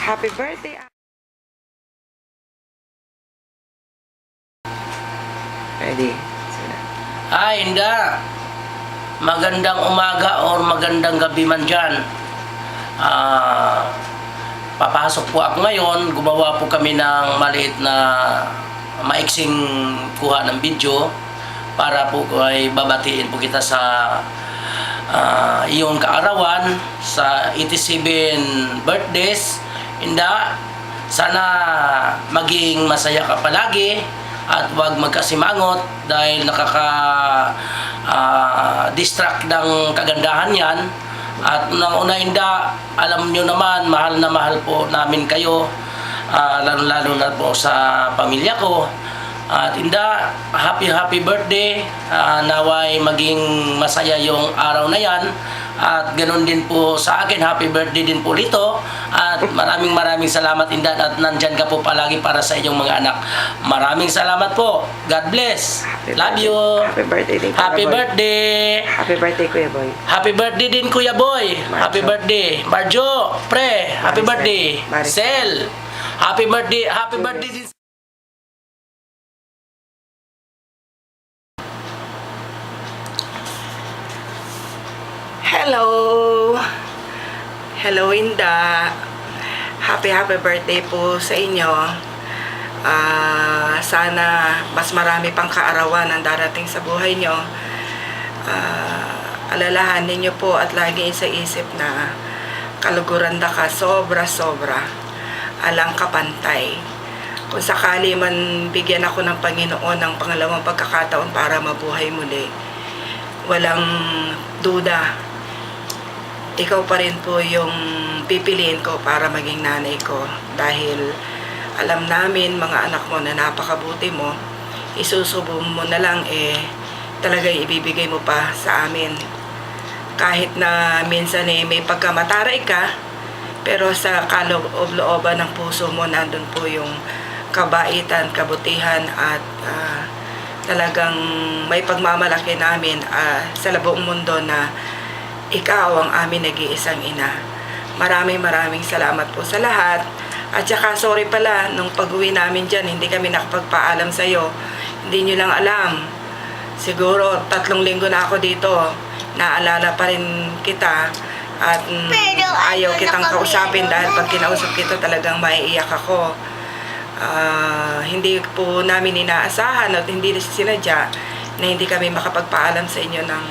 Happy birthday. Ready? Sina. Inda. Magandang umaga or magandang gabi man dyan. Papasok po ako ngayon. Gumawa po kami ng maliit na maiksing kuha ng video para po ay babatiin po kita sa iyong kaarawan sa 87 birthdays. Inda, sana maging masaya ka palagi at huwag magkasimangot dahil distract ng kagandahan yan. At unang-una, Inda, alam nyo naman, mahal na mahal po namin kayo, lalo na po sa pamilya ko. At Inda, happy birthday. Naway maging masaya yung araw na yan. At ganoon din po sa akin, happy birthday din po dito. At maraming salamat, Inda, at nandyan ka po palagi para sa inyong mga anak. Maraming salamat po. God bless. Love you. Happy birthday din, Happy Kuya Boy. birthday. Happy birthday, Kuya Boy. Happy birthday din, Kuya Boy. Marjo. Happy birthday. Marjo, pre, happy Maricel. birthday. Maricel. Sel, happy birthday. Happy birthday din. Hello! Hello, Inda. Happy birthday po sa inyo. Sana mas marami pang kaarawan ang darating sa buhay nyo. Alalahanin nyo po at lagi sa isip na kaluguran na ka sobra-sobra. Alang kapantay. Kung sakali man bigyan ako ng Panginoon ng pangalawang pagkakataon para mabuhay muli, walang duda, ikaw pa rin po yung pipiliin ko para maging nanay ko. Dahil alam namin, mga anak mo, na napakabuti mo. Isusubo mo na lang, talagang ibibigay mo pa sa amin. Kahit na minsan may pagkamataray ka, pero sa kaloob-looban ng puso mo, nandun po yung kabaitan, kabutihan, at talagang may pagmamalaki namin sa buong mundo na ikaw ang amin nag-iisang ina. Maraming salamat po sa lahat. At saka sorry pala, nung pag-uwi namin dyan, hindi kami nakapagpaalam sa'yo. Hindi nyo lang alam. Siguro 3 linggo na ako dito. Naalala pa rin kita. At ayaw kitang kausapin dahil pag kinausap kita talagang maiiyak ako. Hindi po namin inaasahan at hindi sinadya na hindi kami makapagpaalam sa inyo ng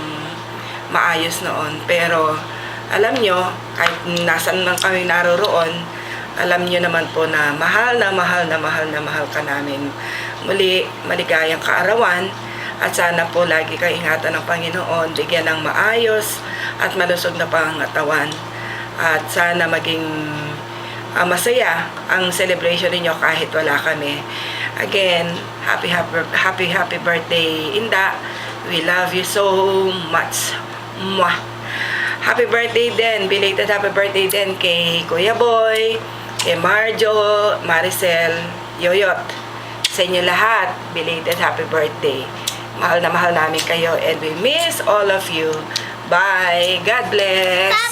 maayos noon. Pero alam nyo, kahit nasan lang kami naroroon, alam nyo naman po na mahal ka namin. Muli, maligayang kaarawan, at sana po lagi kayo ingatan ng Panginoon, bigyan ng maayos at malusog na pangatawan. At sana maging masaya ang celebration ninyo kahit wala kami. Again, happy birthday, Inda. We love you so much. Mwah! Happy birthday din, belated happy birthday din kay Kuya Boy, kay Marjo, Maricel, Yoyot. Sa inyo lahat, belated happy birthday. Mahal na mahal namin kayo and we miss all of you. Bye! God bless!